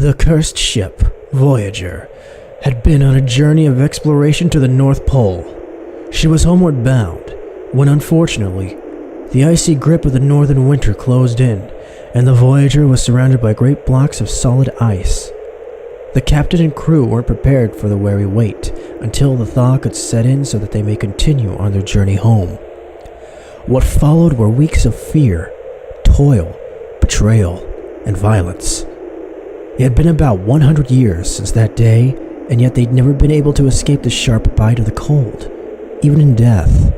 The cursed ship, Voyager, had been on a journey of exploration to the North Pole. She was homeward bound, when unfortunately, the icy grip of the northern winter closed in, and the Voyager was surrounded by great blocks of solid ice. The captain and crew weren't prepared for the weary wait until the thaw could set in so that they may continue on their journey home. What followed were weeks of fear, toil, betrayal, and violence. It had been about 100 years since that day, and yet they'd never been able to escape the sharp bite of the cold, even in death.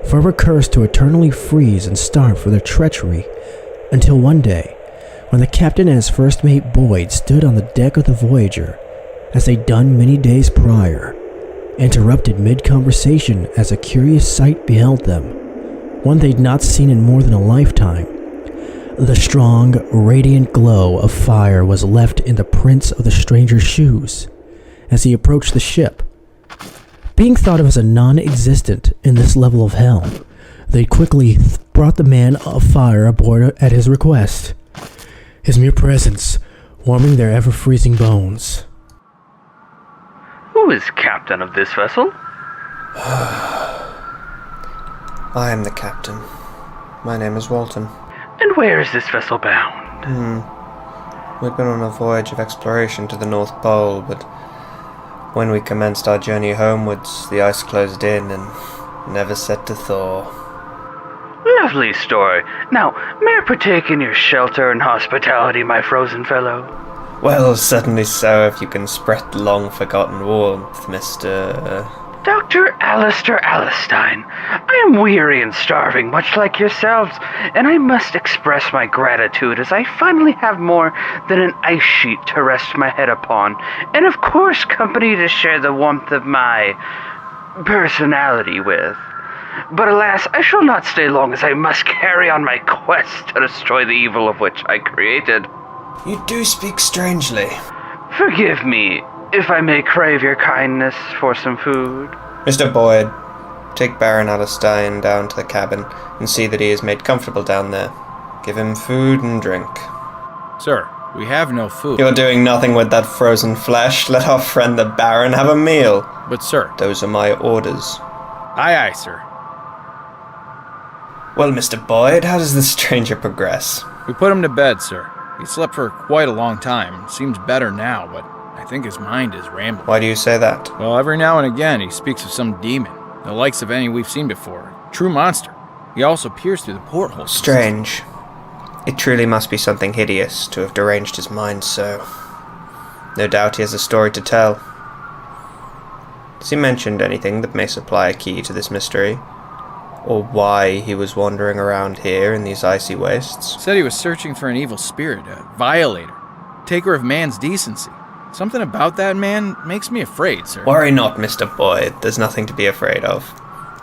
Forever cursed to eternally freeze and starve for their treachery, until one day, when the captain and his first mate Boyd stood on the deck of the Voyager, as they'd done many days prior, interrupted mid-conversation as a curious sight beheld them, one they'd not seen in more than a lifetime. The strong, radiant glow of fire was left in the prints of the stranger's shoes as he approached the ship. Being thought of as a non-existent in this level of hell, they quickly brought the man of fire aboard at his request, his mere presence warming their ever-freezing bones. Who is captain of this vessel? I am the captain. My name is Walton. And where is this vessel bound? We'd been on a voyage of exploration to the North Pole, but when we commenced our journey homewards, the ice closed in and never set to thaw. Lovely story. Now, may I partake in your shelter and hospitality, my frozen fellow? Well, certainly so, if you can spread the long-forgotten warmth, Mr. Dr. Alastein, I am weary and starving, much like yourselves, and I must express my gratitude as I finally have more than an ice sheet to rest my head upon, and of course company to share the warmth of my personality with. But alas, I shall not stay long, as I must carry on my quest to destroy the evil of which I created. You do speak strangely. Forgive me, if I may crave your kindness for some food. Mr. Boyd, take Baron Alastein down to the cabin and see that he is made comfortable down there. Give him food and drink. Sir, we have no food. You're doing nothing with that frozen flesh. Let our friend the Baron have a meal. But sir... Those are my orders. Aye, aye, sir. Well, Mr. Boyd, how does the stranger progress? We put him to bed, sir. He slept for quite a long time. Seems better now, but I think his mind is rambling. Why do you say that? Well, every now and again he speaks of some demon, the likes of any we've seen before. True monster. He also peers through the porthole. Strange. It truly must be something hideous to have deranged his mind so. No doubt he has a story to tell. Has he mentioned anything that may supply a key to this mystery? Or why he was wandering around here in these icy wastes? Said he was searching for an evil spirit, a violator, taker of man's decency. Something about that man makes me afraid, sir. Worry not, Mr. Boyd. There's nothing to be afraid of.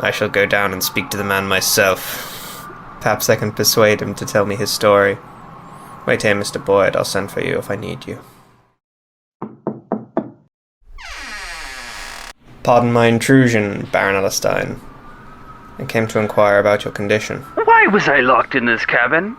I shall go down and speak to the man myself. Perhaps I can persuade him to tell me his story. Wait here, Mr. Boyd. I'll send for you if I need you. Pardon my intrusion, Baron Alastein. I came to inquire about your condition. Why was I locked in this cabin?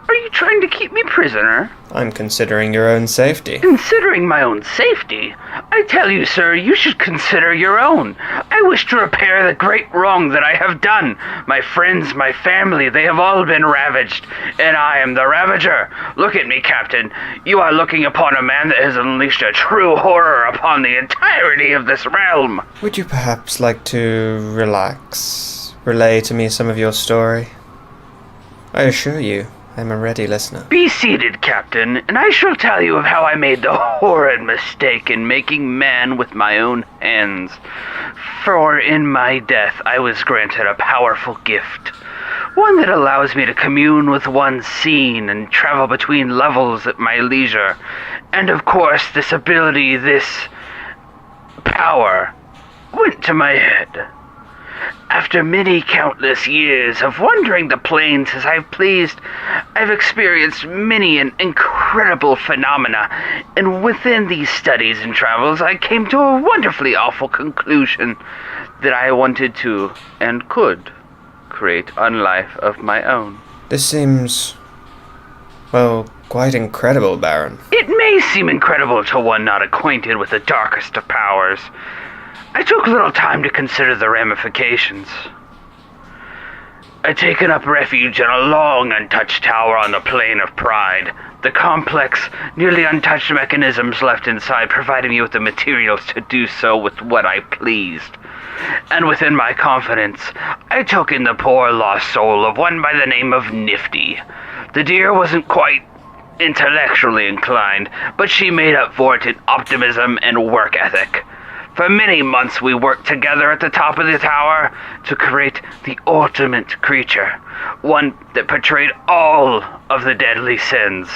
Are you trying to keep me prisoner? I'm considering your own safety. Considering my own safety? I tell you, sir, you should consider your own. I wish to repair the great wrong that I have done. My friends, my family, they have all been ravaged, and I am the ravager. Look at me, Captain. You are looking upon a man that has unleashed a true horror upon the entirety of this realm. Would you perhaps like to relax? Relay to me some of your story? I assure you, I'm a ready listener. Be seated, Captain, and I shall tell you of how I made the horrid mistake in making man with my own hands. For in my death I was granted a powerful gift, one that allows me to commune with one scene and travel between levels at my leisure. And of course, this ability, this power, went to my head. After many countless years of wandering the plains as I've pleased, I've experienced many and incredible phenomena, and within these studies and travels I came to a wonderfully awful conclusion that I wanted to, and could, create a life of my own. This seems, well, quite incredible, Baron. It may seem incredible to one not acquainted with the darkest of powers. I took little time to consider the ramifications. I'd taken up refuge in a long, untouched tower on the Plane of Pride. The complex, nearly untouched mechanisms left inside provided me with the materials to do so with what I pleased. And within my confidence, I took in the poor lost soul of one by the name of Nifty. The dear wasn't quite intellectually inclined, but she made up for it in optimism and work ethic. For many months we worked together at the top of the tower to create the ultimate creature, one that portrayed all of the deadly sins: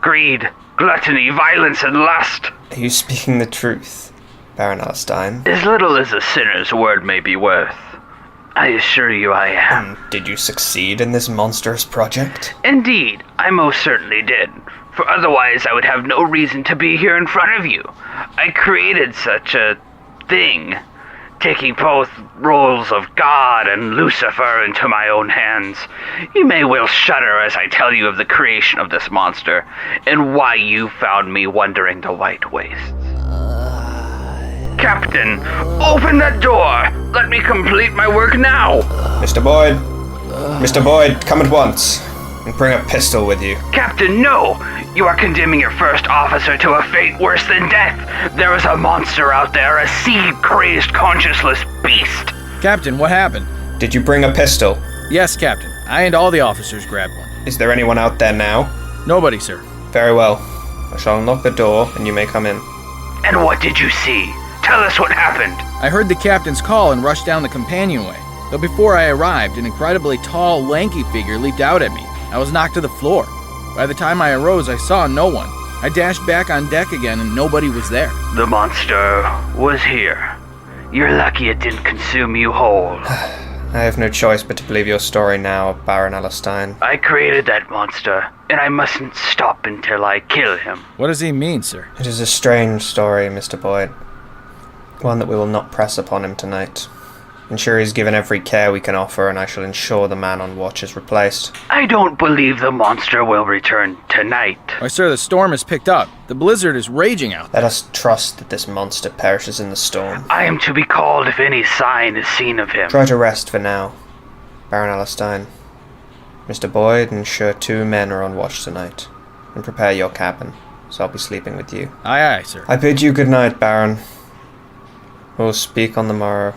greed, gluttony, violence, and lust. Are you speaking the truth, Baron Alastein? As little as a sinner's word may be worth, I assure you I am. Did you succeed in this monstrous project? Indeed, I most certainly did, for otherwise I would have no reason to be here in front of you. I created such a thing, taking both roles of God and Lucifer into my own hands. You may well shudder as I tell you of the creation of this monster, and why you found me wandering the White Wastes. Captain, open that door! Let me complete my work now! Mr. Boyd! Mr. Boyd, come at once, and bring a pistol with you. Captain, no! You are condemning your first officer to a fate worse than death! There is a monster out there, a seed-crazed, conscienceless beast! Captain, what happened? Did you bring a pistol? Yes, Captain. I and all the officers grabbed one. Is there anyone out there now? Nobody, sir. Very well. I shall unlock the door, and you may come in. And what did you see? Tell us what happened. I heard the captain's call and rushed down the companionway. Though before I arrived, an incredibly tall, lanky figure leaped out at me. I was knocked to the floor. By the time I arose, I saw no one. I dashed back on deck again and nobody was there. The monster was here. You're lucky it didn't consume you whole. I have no choice but to believe your story now, Baron Alastein. I created that monster, and I mustn't stop until I kill him. What does he mean, sir? It is a strange story, Mr. Boyd. One that we will not press upon him tonight. Ensure he's given every care we can offer, and I shall ensure the man on watch is replaced. I don't believe the monster will return tonight. Why, sir, the storm has picked up. The blizzard is raging out. Let us trust that this monster perishes in the storm. I am to be called if any sign is seen of him. Try to rest for now, Baron Alastein. Mr. Boyd, ensure 2 men are on watch tonight, and prepare your cabin, so I'll be sleeping with you. Aye, aye, sir. I bid you good night, Baron. We'll speak on the morrow.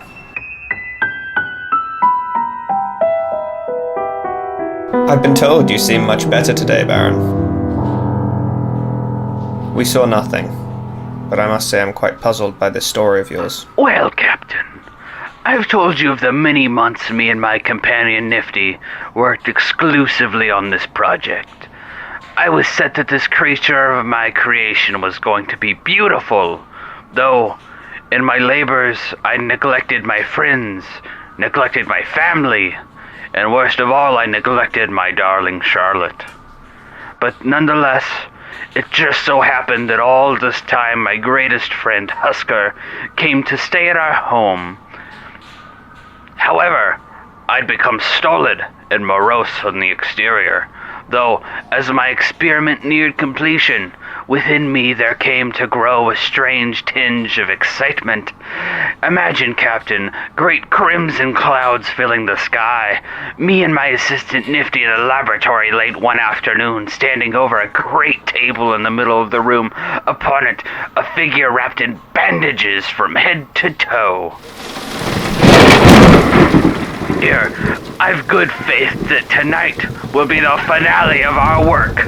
I've been told you seem much better today, Baron. We saw nothing, but I must say I'm quite puzzled by this story of yours. Well, Captain, I've told you of the many months me and my companion Nifty worked exclusively on this project. I was set that this creature of my creation was going to be beautiful, though in my labors I neglected my friends, neglected my family, and worst of all, I neglected my darling Charlotte. But nonetheless, it just so happened that all this time my greatest friend, Husker, came to stay at our home. However, I'd become stolid and morose on the exterior, though as my experiment neared completion, within me there came to grow a strange tinge of excitement. Imagine, Captain, great crimson clouds filling the sky, me and my assistant Nifty in the laboratory late one afternoon, standing over a great table in the middle of the room, upon it a figure wrapped in bandages from head to toe. Here, I've good faith that tonight will be the finale of our work.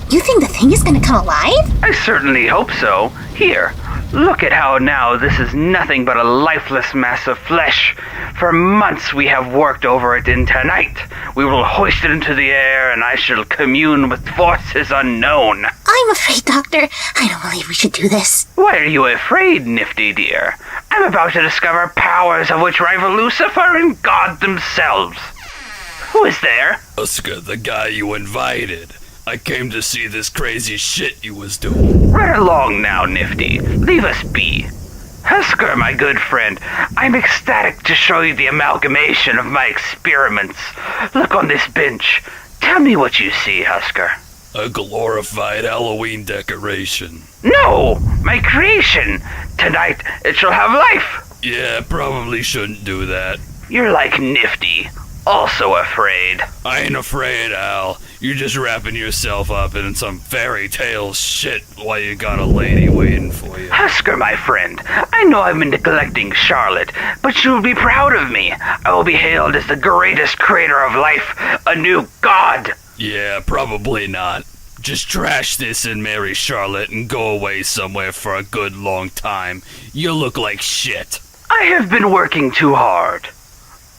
You think the thing is gonna come alive? I certainly hope so. Here, look at how now this is nothing but a lifeless mass of flesh. For months we have worked over it, and tonight we will hoist it into the air, and I shall commune with forces unknown. I'm afraid, Doctor. I don't believe we should do this. Why are you afraid, Nifty dear? I'm about to discover powers of which rival Lucifer and God themselves. Who is there? Husker, the guy you invited. I came to see this crazy shit you was doing. Right along now, Nifty. Leave us be. Husker, my good friend, I'm ecstatic to show you the amalgamation of my experiments. Look on this bench. Tell me what you see, Husker. A glorified Halloween decoration. No! My creation! Tonight it shall have life! Yeah, probably shouldn't do that. You're like Nifty, also afraid. I ain't afraid, Al. You're just wrapping yourself up in some fairy tale shit while you got a lady waiting for you. Husker, my friend, I know I've been neglecting Charlotte, but you'll be proud of me. I will be hailed as the greatest creator of life, a new god. Yeah, probably not. Just trash this and marry Charlotte and go away somewhere for a good long time. You look like shit. I have been working too hard,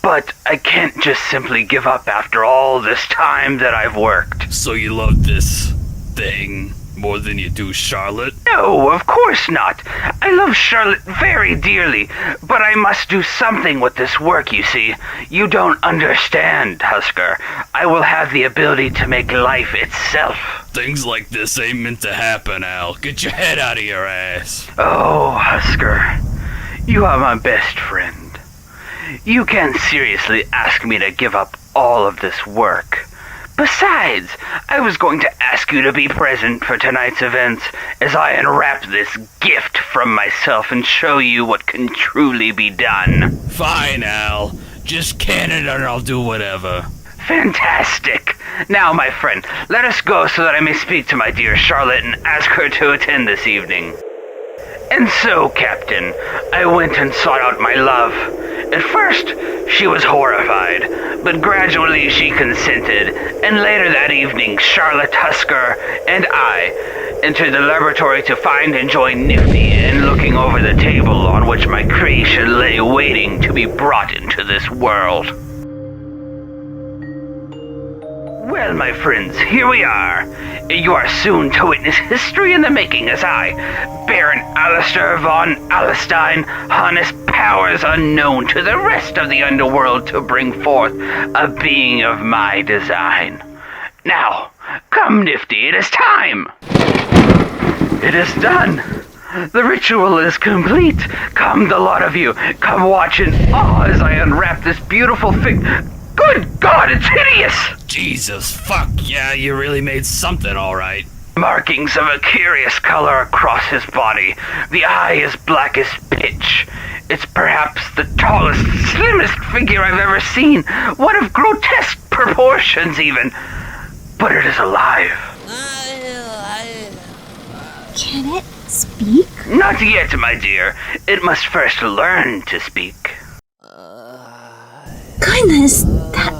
but I can't just simply give up after all this time that I've worked. So you love this thing more than you do Charlotte? No, of course not. I love Charlotte very dearly, but I must do something with this work, you see. You don't understand, Husker. I will have the ability to make life itself. Things like this ain't meant to happen, Al. Get your head out of your ass. Oh, Husker, you are my best friend. You can't seriously ask me to give up all of this work. Besides, I was going to ask you to be present for tonight's events as I unwrap this gift from myself and show you what can truly be done. Fine, Al. Just can it and I'll do whatever. Fantastic! Now, my friend, let us go so that I may speak to my dear Charlotte and ask her to attend this evening. And so, Captain, I went and sought out my love. At first, she was horrified, but gradually she consented, and later that evening, Charlotte, Husker, and I entered the laboratory to find and join Nifty in looking over the table on which my creation lay waiting to be brought into this world. Well, my friends, here we are. You are soon to witness history in the making as I, Baron Alastair von Alastein, harness powers unknown to the rest of the underworld to bring forth a being of my design. Now, come, Nifty, it is time! It is done! The ritual is complete. Come, the lot of you. Come watch in awe as I unwrap this beautiful thing. Good God, it's hideous! Jesus, fuck, yeah, you really made something alright. Markings of a curious color across his body. The eye is black as pitch. It's perhaps the tallest, slimmest figure I've ever seen. One of grotesque proportions, even. But it is alive. Can it speak? Not yet, my dear. It must first learn to speak. Goodness, that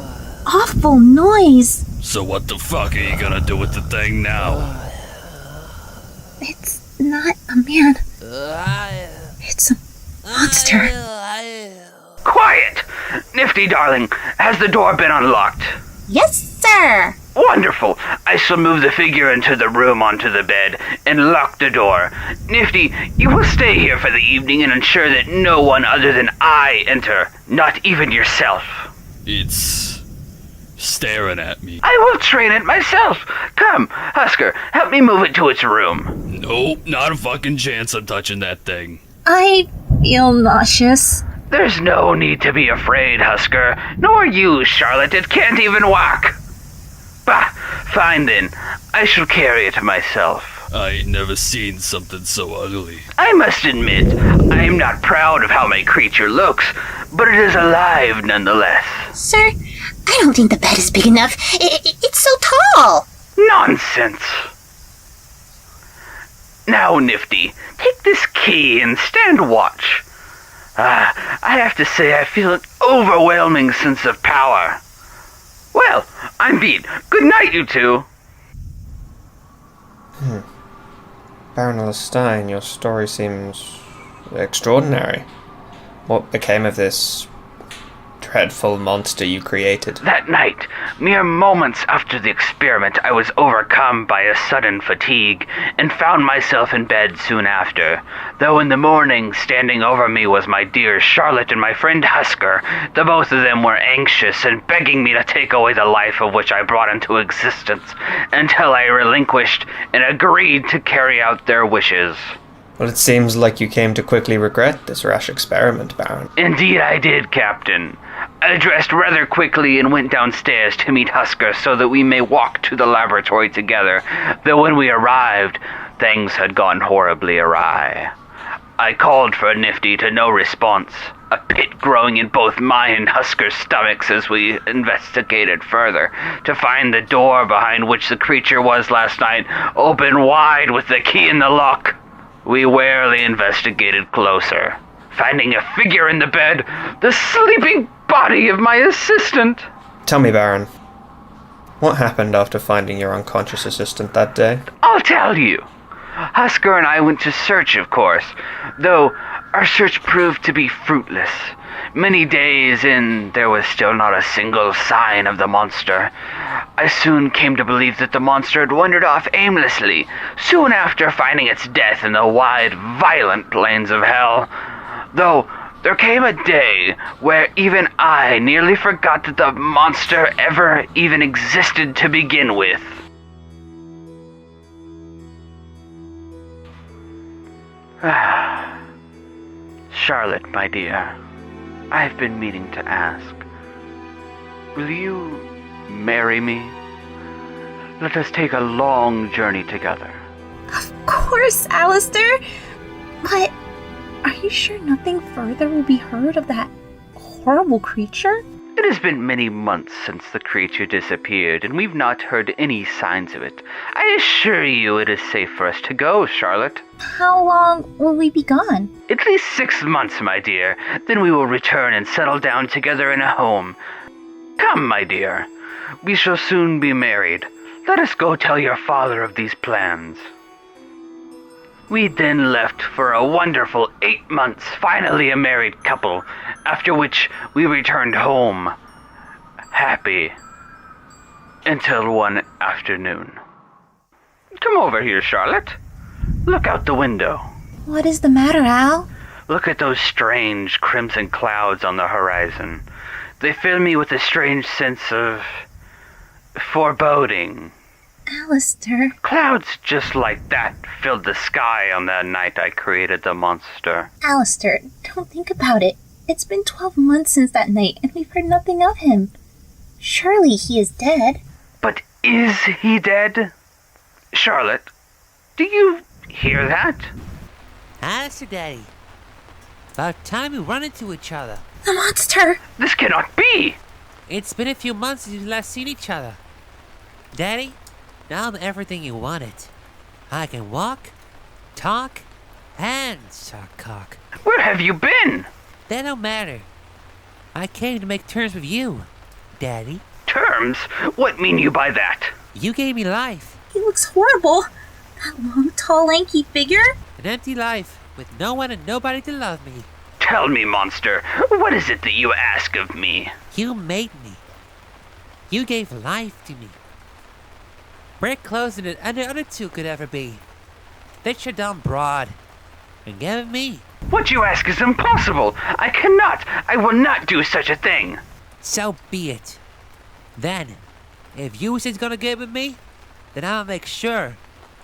awful noise. So what the fuck are you gonna do with the thing now? It's not a man. It's a monster. Quiet! Nifty, darling, has the door been unlocked? Yes, sir. Wonderful! I shall move the figure into the room onto the bed and lock the door. Nifty, you will stay here for the evening and ensure that no one other than I enter, not even yourself. It's staring at me. I will train it myself. Come, Husker, help me move it to its room. Nope, not a fucking chance I'm touching that thing. I feel nauseous. There's no need to be afraid, Husker. Nor you, Charlotte. It can't even walk. Bah, fine then. I shall carry it myself. I ain't never seen something so ugly. I must admit, I am not proud of how my creature looks, but it is alive nonetheless. Sir, I don't think the bed is big enough. It's so tall. Nonsense. Now, Nifty, take this key and stand watch. I have to say I feel an overwhelming sense of power. Well, I'm beat. Good night, you two. Baron Alastein, your story seems extraordinary. What became of this dreadful monster you created? That night, mere moments after the experiment, I was overcome by a sudden fatigue and found myself in bed soon after. Though in the morning, standing over me was my dear Charlotte and my friend Husker. The both of them were anxious and begging me to take away the life of which I brought into existence, until I relinquished and agreed to carry out their wishes. Well, it seems like you came to quickly regret this rash experiment, Baron. Indeed I did, Captain. I dressed rather quickly and went downstairs to meet Husker so that we may walk to the laboratory together, though when we arrived, things had gone horribly awry. I called for Nifty to no response, a pit growing in both mine and Husker's stomachs as we investigated further, to find the door behind which the creature was last night open wide with the key in the lock. We warily investigated closer, finding a figure in the bed, the sleeping body of my assistant. Tell me, Baron, what happened after finding your unconscious assistant that day? I'll tell you. Husker and I went to search, of course, though our search proved to be fruitless. Many days in, there was still not a single sign of the monster. I soon came to believe that the monster had wandered off aimlessly, soon after finding its death in the wide, violent plains of hell. Though there came a day where even I nearly forgot that the monster ever even existed to begin with. Charlotte, my dear, I've been meaning to ask. Will you marry me? Let us take a long journey together. Of course, Alastair. But are you sure nothing further will be heard of that horrible creature? It has been many months since the creature disappeared, and we've not heard any signs of it. I assure you it is safe for us to go, Charlotte. How long will we be gone? At least 6 months, my dear. Then we will return and settle down together in a home. Come, my dear. We shall soon be married. Let us go tell your father of these plans. We then left for a wonderful 8 months, finally a married couple, after which we returned home, happy, until one afternoon. Come over here, Charlotte. Look out the window. What is the matter, Al? Look at those strange crimson clouds on the horizon. They fill me with a strange sense of foreboding. Alastair. Clouds just like that filled the sky on that night I created the monster. Alastair, don't think about it. It's been 12 months since that night, and we've heard nothing of him. Surely he is dead. But is he dead? Charlotte, do you hear that? Alastair, Daddy. About time we run into each other. The monster! This cannot be! It's been a few months since we've last seen each other. Daddy, now I'm everything you wanted. I can walk, talk, and suck cock. Where have you been? That don't matter. I came to make terms with you, Daddy. Terms? What mean you by that? You gave me life. He looks horrible. That long, tall, lanky figure. An empty life with no one and nobody to love me. Tell me, monster, what is it that you ask of me? You made me. You gave life to me. We're closer than any other two could ever be. Let your dumb broad and give it me. What you ask is impossible. I will not do such a thing. So be it. Then, if you is gonna give it me, then I'll make sure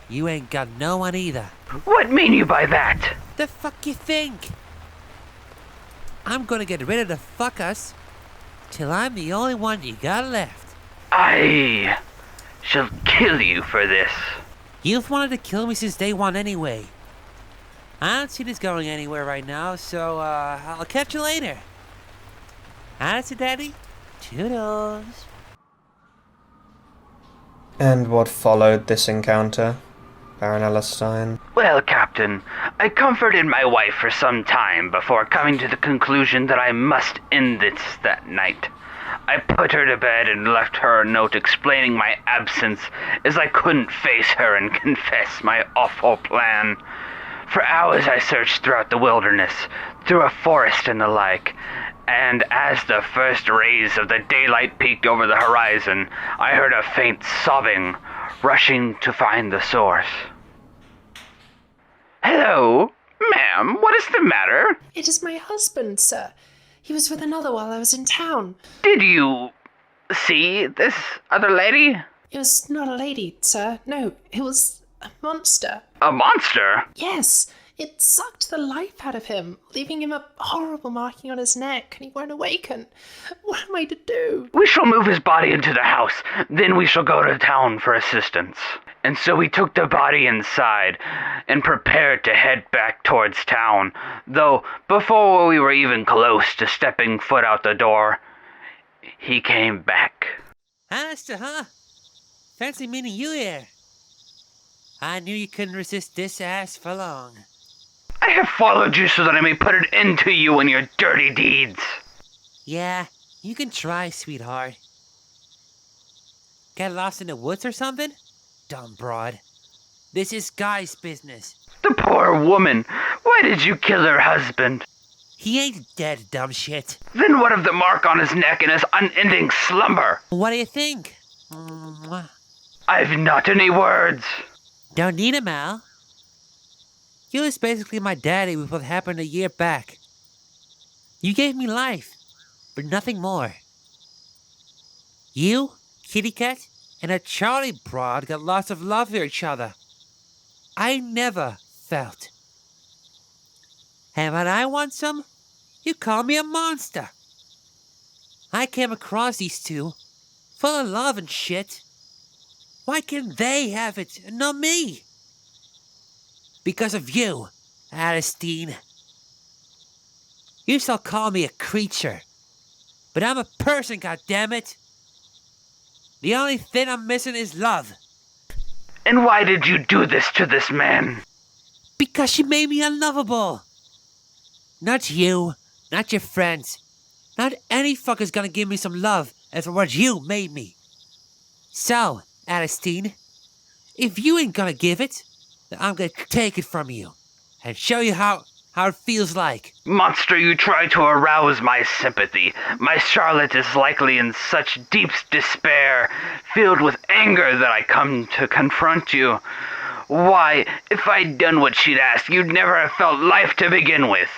you ain't got no one either. What mean you by that? The fuck you think? I'm gonna get rid of the fuckers till I'm the only one you got left. I shall kill you for this. You've wanted to kill me since day one anyway. I don't see this going anywhere right now, so I'll catch you later. Alastair, Daddy. Toodles. And what followed this encounter, Baron Alastein? Well, Captain, I comforted my wife for some time before coming to the conclusion that I must end this that night. I put her to bed and left her a note explaining my absence, as I couldn't face her and confess my awful plan. For hours I searched throughout the wilderness, through a forest and the like, and as the first rays of the daylight peeked over the horizon, I heard a faint sobbing, rushing to find the source. Hello, ma'am, what is the matter? It is my husband, sir. He was with another while I was in town. Did you see this other lady? It was not a lady, sir. No, it was a monster. A monster? Yes, It sucked the life out of him, leaving him a horrible marking on his neck, and he won't awaken. What am I to do? We shall move his body into the house, then we shall go to town for assistance. And so we took the body inside and prepared to head back towards town, though before we were even close to stepping foot out the door, he came back. Alistair, huh? Fancy meeting you here. I knew you couldn't resist this ass for long. I have followed you so that I may put an end to you and your dirty deeds. Yeah, you can try, sweetheart. Get lost in the woods or something? Dumb broad. This is Guy's business. The poor woman. Why did you kill her husband? He ain't dead, dumb shit. Then what of the mark on his neck and his unending slumber? What do you think? Mwah. I've not any words. Don't need him, Al. You was basically my daddy with what happened a year back. You gave me life, but nothing more. You, Kitty Cat, and a Charlie broad got lots of love for each other. I never felt. And when I want some, you call me a monster. I came across these two, full of love and shit. Why can't they have it and not me? Because of you, Alastein. You shall call me a creature, but I'm a person, goddammit. The only thing I'm missing is love. And why did you do this to this man? Because she made me unlovable. Not you, not your friends. Not any fucker's gonna give me some love as for what you made me. So, Alastein, if you ain't gonna give it, then I'm gonna take it from you and show you how it feels like. Monster, you try to arouse my sympathy. My Charlotte is likely in such deep despair, filled with anger, that I come to confront you. Why, if I'd done what she'd asked, you'd never have felt life to begin with.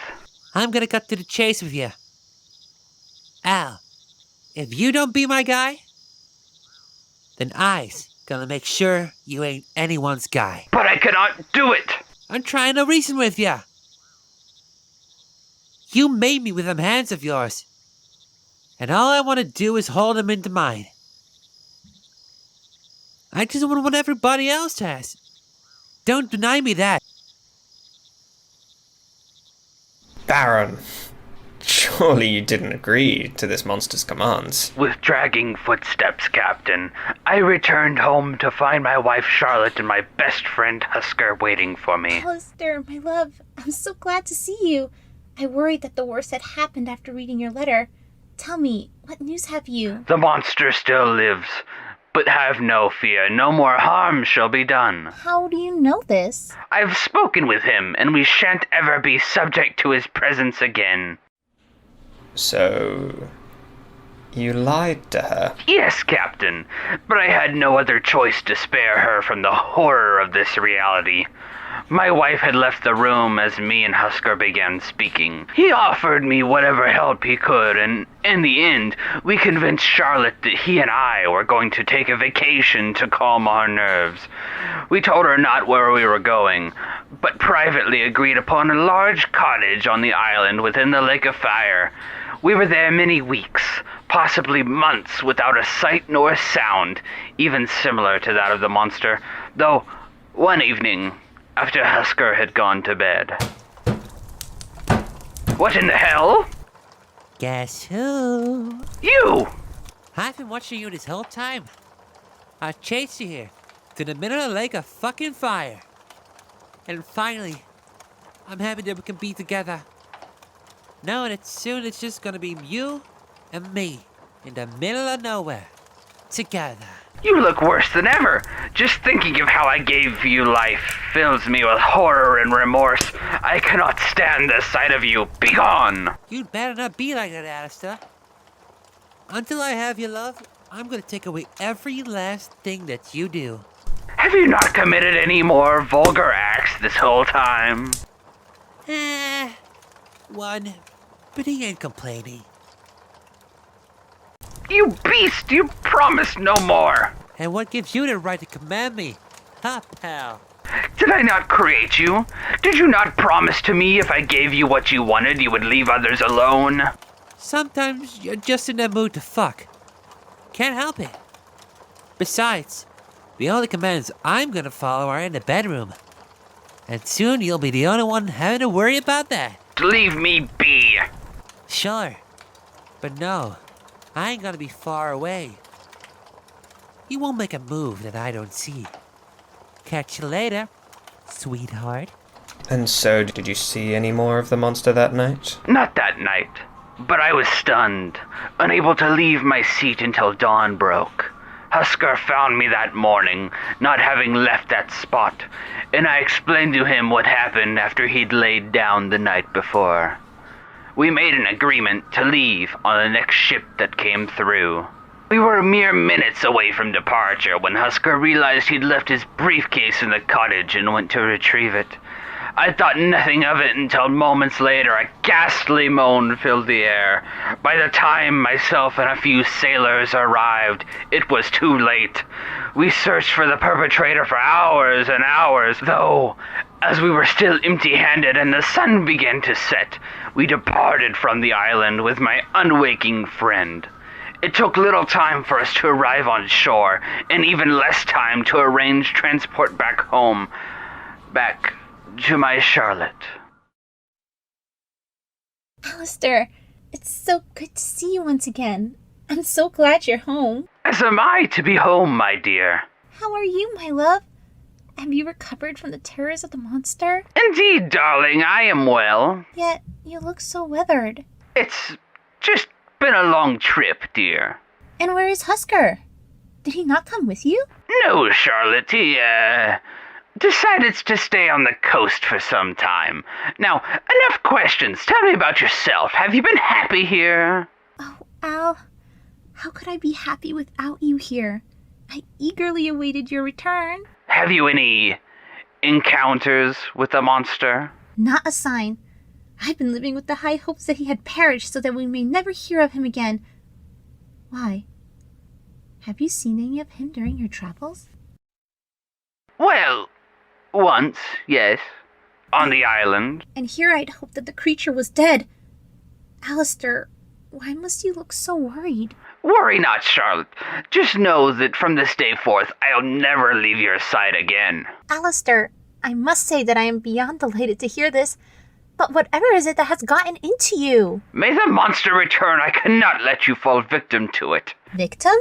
I'm gonna cut to the chase with you. Al, if you don't be my guy, then I's gonna make sure you ain't anyone's guy. But I cannot do it. I'm trying to reason with ya. You made me with them hands of yours. And all I want to do is hold them into mine. I just want what everybody else has. Don't deny me that. Baron, surely you didn't agree to this monster's commands. With dragging footsteps, Captain, I returned home to find my wife Charlotte and my best friend Husker waiting for me. Alistair, my love, I'm so glad to see you. I worried that the worst had happened after reading your letter. Tell me, what news have you? The monster still lives, but have no fear, no more harm shall be done. How do you know this? I've spoken with him, and we shan't ever be subject to his presence again. So, you lied to her? Yes, Captain, but I had no other choice to spare her from the horror of this reality. My wife had left the room as me and Husker began speaking. He offered me whatever help he could, and in the end, we convinced Charlotte that he and I were going to take a vacation to calm our nerves. We told her not where we were going, but privately agreed upon a large cottage on the island within the Lake of Fire. We were there many weeks, possibly months, without a sight nor a sound, even similar to that of the monster, though one evening, after Husker had gone to bed. What in the hell? Guess who? You! I've been watching you this whole time. I chased you here, to the middle of the lake of fucking fire. And finally, I'm happy that we can be together. Knowing that soon it's just gonna be you and me in the middle of nowhere, together. You look worse than ever. Just thinking of how I gave you life fills me with horror and remorse. I cannot stand the sight of you. Begone! You'd better not be like that, Alistair. Until I have your love, I'm gonna take away every last thing that you do. Have you not committed any more vulgar acts this whole time? One, but he ain't complaining. You beast! You promised no more! And what gives you the right to command me? Ha, pal. Did I not create you? Did you not promise to me if I gave you what you wanted, you would leave others alone? Sometimes you're just in the mood to fuck. Can't help it. Besides, the only commands I'm gonna follow are in the bedroom. And soon you'll be the only one having to worry about that. Leave me be. Sure. But no, I ain't gonna be far away. You won't make a move that I don't see. Catch you later, sweetheart. And so, did you see any more of the monster that night? Not that night, but I was stunned, unable to leave my seat until dawn broke. Husker found me that morning, not having left that spot, and I explained to him what happened after he'd laid down the night before. We made an agreement to leave on the next ship that came through. We were mere minutes away from departure when Husker realized he'd left his briefcase in the cottage and went to retrieve it. I thought nothing of it until moments later a ghastly moan filled the air. By the time myself and a few sailors arrived, it was too late. We searched for the perpetrator for hours and hours, though, as we were still empty-handed and the sun began to set, we departed from the island with my unwaking friend. It took little time for us to arrive on shore, and even less time to arrange transport back home. Back to my Charlotte. Alistair, it's so good to see you once again. I'm so glad you're home. As am I to be home, my dear. How are you, my love? Have you recovered from the terrors of the monster? Indeed, darling, I am well. Yet, you look so weathered. It's just been a long trip, dear. And where is Husker? Did he not come with you? No, Charlotte, he, decided to stay on the coast for some time. Now, enough questions. Tell me about yourself. Have you been happy here? Oh, Al, how could I be happy without you here? I eagerly awaited your return. Have you any encounters with the monster? Not a sign. I've been living with the high hopes that he had perished so that we may never hear of him again. Why? Have you seen any of him during your travels? Well, once, yes. On the island. And here I'd hoped that the creature was dead. Alistair, why must you look so worried? Worry not, Charlotte. Just know that from this day forth, I'll never leave your side again. Alistair, I must say that I am beyond delighted to hear this. But whatever is it that has gotten into you? May the monster return. I cannot let you fall victim to it. Victim?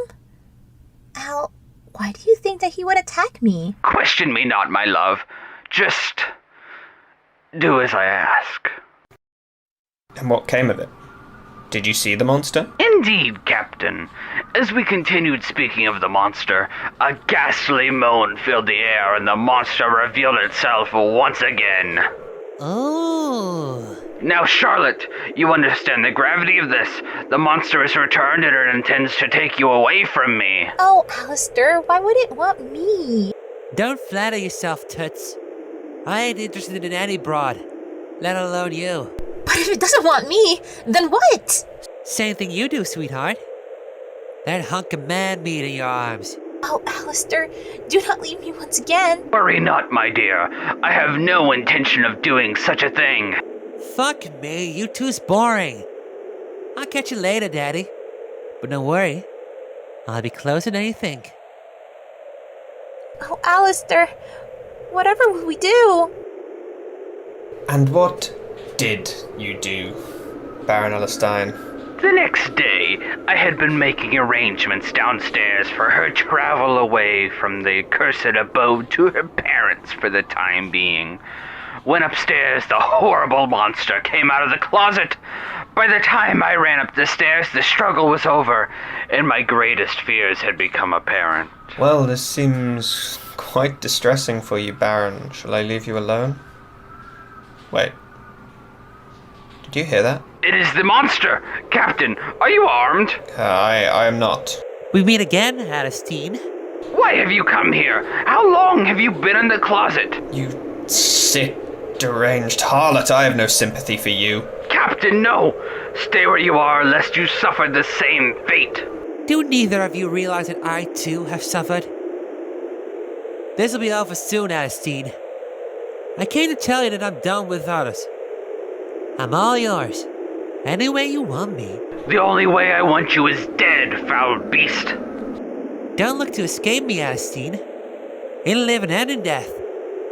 Al, why do you think that he would attack me? Question me not, my love. Just do as I ask. And what came of it? Did you see the monster? Indeed, Captain. As we continued speaking of the monster, a ghastly moan filled the air and the monster revealed itself once again. Oh. Now, Charlotte, you understand the gravity of this. The monster has returned and it intends to take you away from me. Oh, Alistair, why would it want me? Don't flatter yourself, Toots. I ain't interested in any broad, let alone you. But if it doesn't want me, then what? Same thing you do, sweetheart. That hunk of man meat in your arms. Oh, Alistair, do not leave me once again. Worry not, my dear. I have no intention of doing such a thing. Fuck me, you two's boring. I'll catch you later, Daddy. But don't worry, I'll be closer than you think. Oh, Alistair, whatever will we do? And what did you do, Baron Alastein? The next day, I had been making arrangements downstairs for her travel away from the cursed abode to her parents for the time being. When upstairs, the horrible monster came out of the closet. By the time I ran up the stairs, the struggle was over, and my greatest fears had become apparent. Well, this seems quite distressing for you, Baron. Shall I leave you alone? Wait. Did you hear that? It is the monster! Captain, are you armed? I am not. We meet again, Alastein. Why have you come here? How long have you been in the closet? You sick, deranged harlot, I have no sympathy for you. Captain, no! Stay where you are, lest you suffer the same fate. Do neither of you realize that I too have suffered? This'll be over soon, Alastein. I came to tell you that I'm done without us. I'm all yours. Any way you want me. The only way I want you is dead, foul beast. Don't look to escape me, Alastein. In living and in death,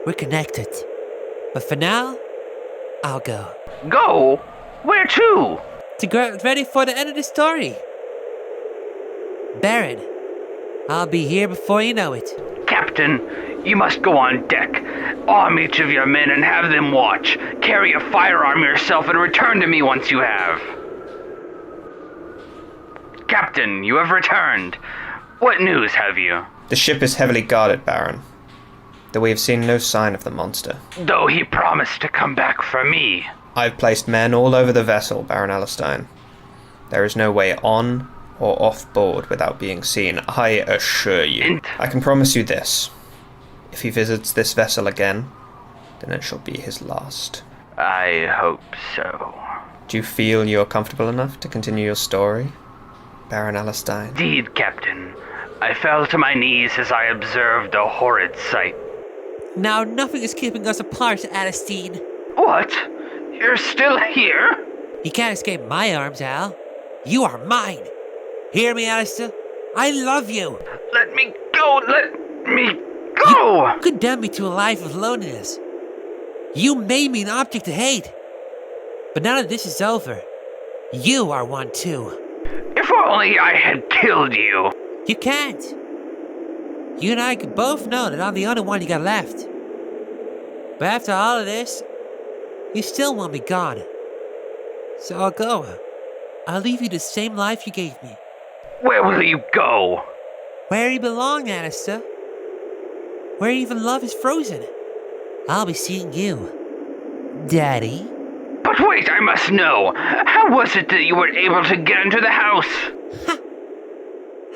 we're connected. But for now, I'll go. Go? Where to? To get ready for the end of the story. Baron, I'll be here before you know it. Captain, you must go on deck. Arm each of your men and have them watch. Carry a firearm yourself and return to me once you have. Captain, you have returned. What news have you? The ship is heavily guarded, Baron, though we have seen no sign of the monster. Though he promised to come back for me. I've placed men all over the vessel, Baron Alastein. There is no way on or off board without being seen, I assure you. I can promise you this. If he visits this vessel again, then it shall be his last. I hope so. Do you feel you're comfortable enough to continue your story, Baron Alastein? Indeed, Captain. I fell to my knees as I observed a horrid sight. Now nothing is keeping us apart, Alastein. What? You're still here? You can't escape my arms, Al. You are mine. Hear me, Alistair? I love you. Let me go! Let me go! You condemned me to a life of loneliness. You made me an object to hate. But now that this is over, you are one too. If only I had killed you. You can't. You and I can both know that I'm the only one you got left. But after all of this, you still want me gone. So I'll go. I'll leave you the same life you gave me. Where will you go? Where you belong, Alistair. Where even love is frozen. I'll be seeing you, Daddy. But wait, I must know. How was it that you were able to get into the house? Ha!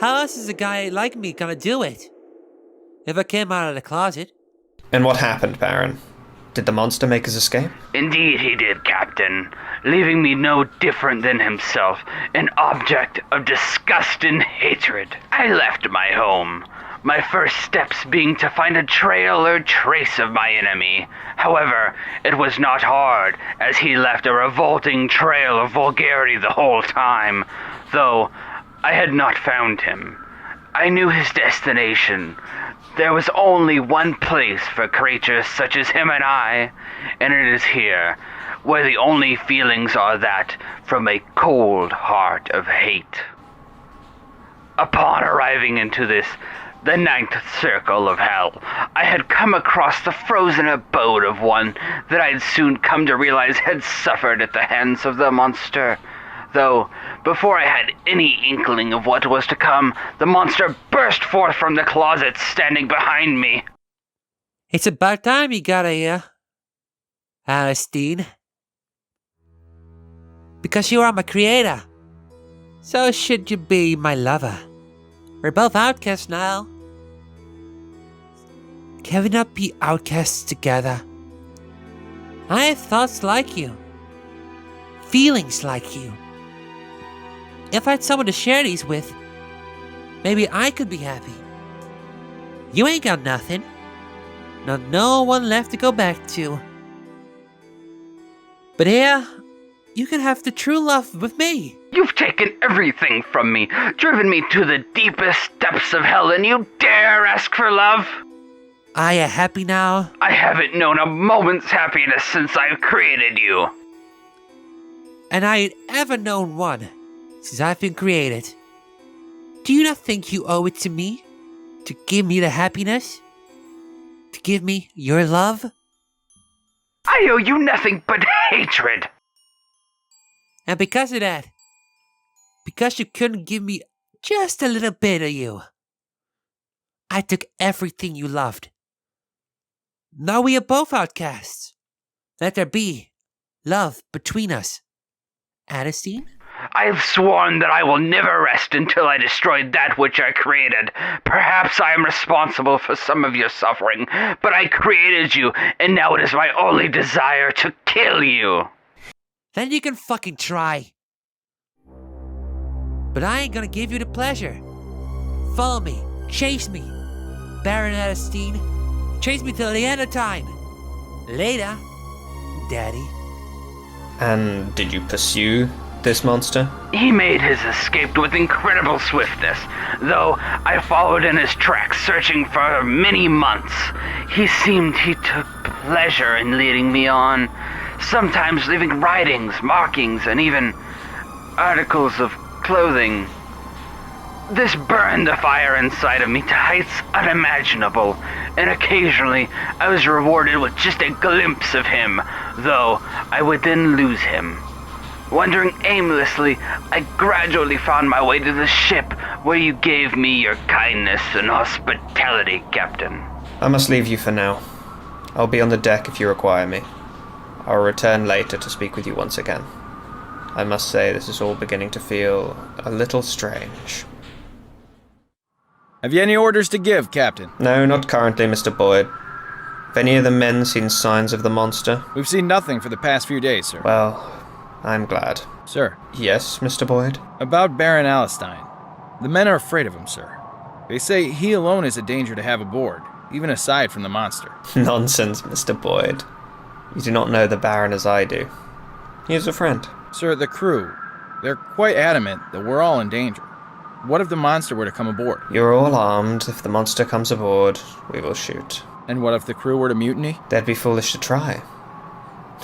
How else is a guy like me gonna do it? If I came out of the closet. And what happened, Baron? Did the monster make his escape? Indeed he did, Captain, leaving me no different than himself, an object of disgust and hatred. I left my home, my first steps being to find a trail or trace of my enemy. However, it was not hard, as he left a revolting trail of vulgarity the whole time, though I had not found him. I knew his destination. There was only one place for creatures such as him and I, and it is here, where the only feelings are that from a cold heart of hate. Upon arriving into this, the ninth circle of hell, I had come across the frozen abode of one that I'd soon come to realize had suffered at the hands of the monster. Though, before I had any inkling of what was to come, the monster burst forth from the closet standing behind me. It's about time you got here, Alastein. Because you are my creator, so should you be my lover. We're both outcasts now. Can we not be outcasts together? I have thoughts like you, feelings like you. If I had someone to share these with, maybe I could be happy. You ain't got nothing. Not no one left to go back to. But here, you can have the true love with me. You've taken everything from me, driven me to the deepest depths of hell, and you dare ask for love? Are you happy now? I haven't known a moment's happiness since I've created you. And I ain't ever known one since I've been created. Do you not think you owe it to me to give me the happiness? To give me your love? I owe you nothing but hatred. And because of that, because you couldn't give me just a little bit of you, I took everything you loved. Now we are both outcasts. Let there be love between us. Alastein? I have sworn that I will never rest until I destroy that which I created. Perhaps I am responsible for some of your suffering, but I created you, and now it is my only desire to kill you. Then you can fucking try. But I ain't gonna give you the pleasure. Follow me, chase me, Baron Alastein. Chase me till the end of time. Later, Daddy. And did you pursue this monster? He made his escape with incredible swiftness, though I followed in his tracks, searching for many months. He seemed he took pleasure in leading me on, sometimes leaving writings, markings, and even articles of clothing. This burned the fire inside of me to heights unimaginable, and occasionally I was rewarded with just a glimpse of him, though I would then lose him. Wandering aimlessly, I gradually found my way to the ship where you gave me your kindness and hospitality, Captain. I must leave you for now. I'll be on the deck if you require me. I'll return later to speak with you once again. I must say this is all beginning to feel a little strange. Have you any orders to give, Captain? No, not currently, Mr. Boyd. Have any of the men seen signs of the monster? We've seen nothing for the past few days, sir. Well, I'm glad. Sir. Yes, Mr. Boyd? About Baron Alastein. The men are afraid of him, sir. They say he alone is a danger to have aboard, even aside from the monster. Nonsense, Mr. Boyd. You do not know the Baron as I do. He is a friend. Sir, the crew, they're quite adamant that we're all in danger. What if the monster were to come aboard? You're all armed. If the monster comes aboard, we will shoot. And what if the crew were to mutiny? They'd be foolish to try.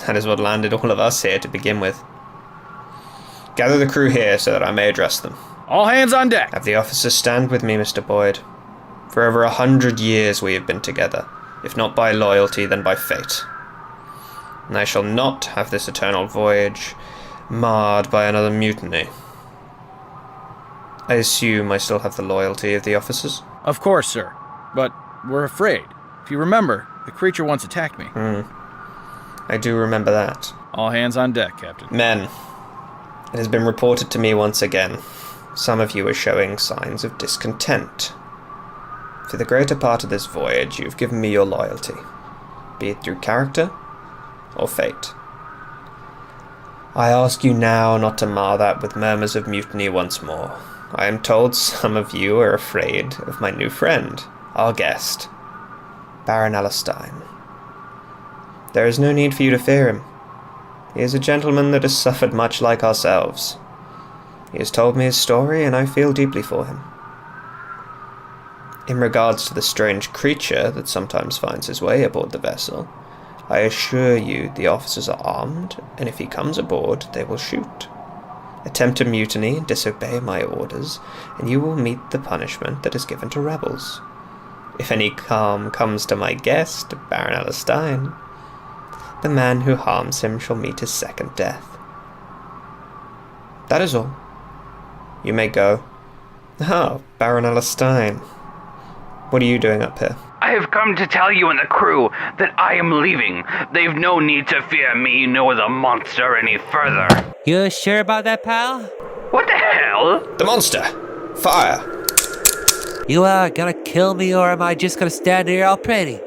That is what landed all of us here to begin with. Gather the crew here so that I may address them. All hands on deck! Have the officers stand with me, Mr. Boyd. For over 100 years we have been together, if not by loyalty, then by fate. And I shall not have this eternal voyage marred by another mutiny. I assume I still have the loyalty of the officers? Of course, sir. But we're afraid. If you remember, the creature once attacked me. I do remember that. All hands on deck, Captain. Men, it has been reported to me once again. Some of you are showing signs of discontent. For the greater part of this voyage, you've given me your loyalty, be it through character or fate. I ask you now not to mar that with murmurs of mutiny once more. I am told some of you are afraid of my new friend, our guest, Baron Alastein. There is no need for you to fear him. He is a gentleman that has suffered much like ourselves. He has told me his story, and I feel deeply for him. In regards to the strange creature that sometimes finds his way aboard the vessel, I assure you the officers are armed, and if he comes aboard, they will shoot. Attempt a mutiny and disobey my orders, and you will meet the punishment that is given to rebels. If any harm comes to my guest, Baron Alastein, the man who harms him shall meet his second death. That is all. You may go. Ah, Baron Alastein. What are you doing up here? I have come to tell you and the crew that I am leaving. They've no need to fear me nor the monster any further. You sure about that, pal? What the hell? The monster! Fire! You gonna kill me, or am I just gonna stand here all pretty?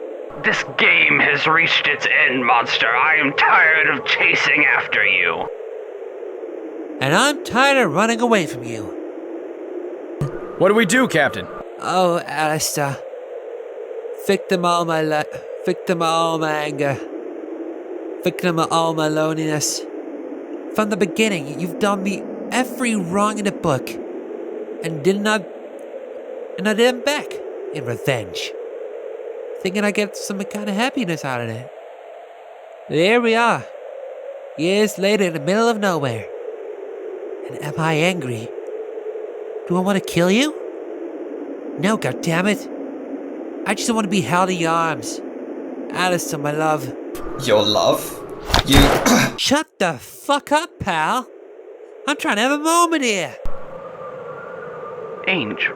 This game has reached its end, monster. I am tired of chasing after you. And I'm tired of running away from you. What do we do, Captain? Oh, Alistair. Victim of all my anger. Victim of all my loneliness. From the beginning, you've done me every wrong in the book. And I did them back in revenge. Thinking I get some kind of happiness out of it. There we are. Years later in the middle of nowhere. And am I angry? Do I want to kill you? No, goddammit. I just want to be held in your arms. Alistair, my love. Your love? You... Shut the fuck up, pal. I'm trying to have a moment here. Angel.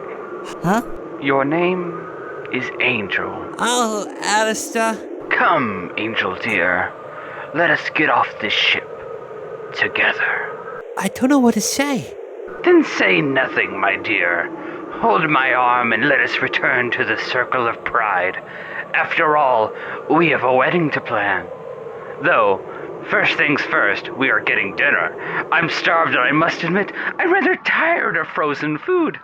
Huh? Your name is Angel. Oh, Alistair. Come, Angel dear. Let us get off this ship. Together. I don't know what to say. Then say nothing, my dear. Hold my arm and let us return to the circle of pride. After all, we have a wedding to plan. Though, first things first, we are getting dinner. I'm starved and I must admit, I'm rather tired of frozen food.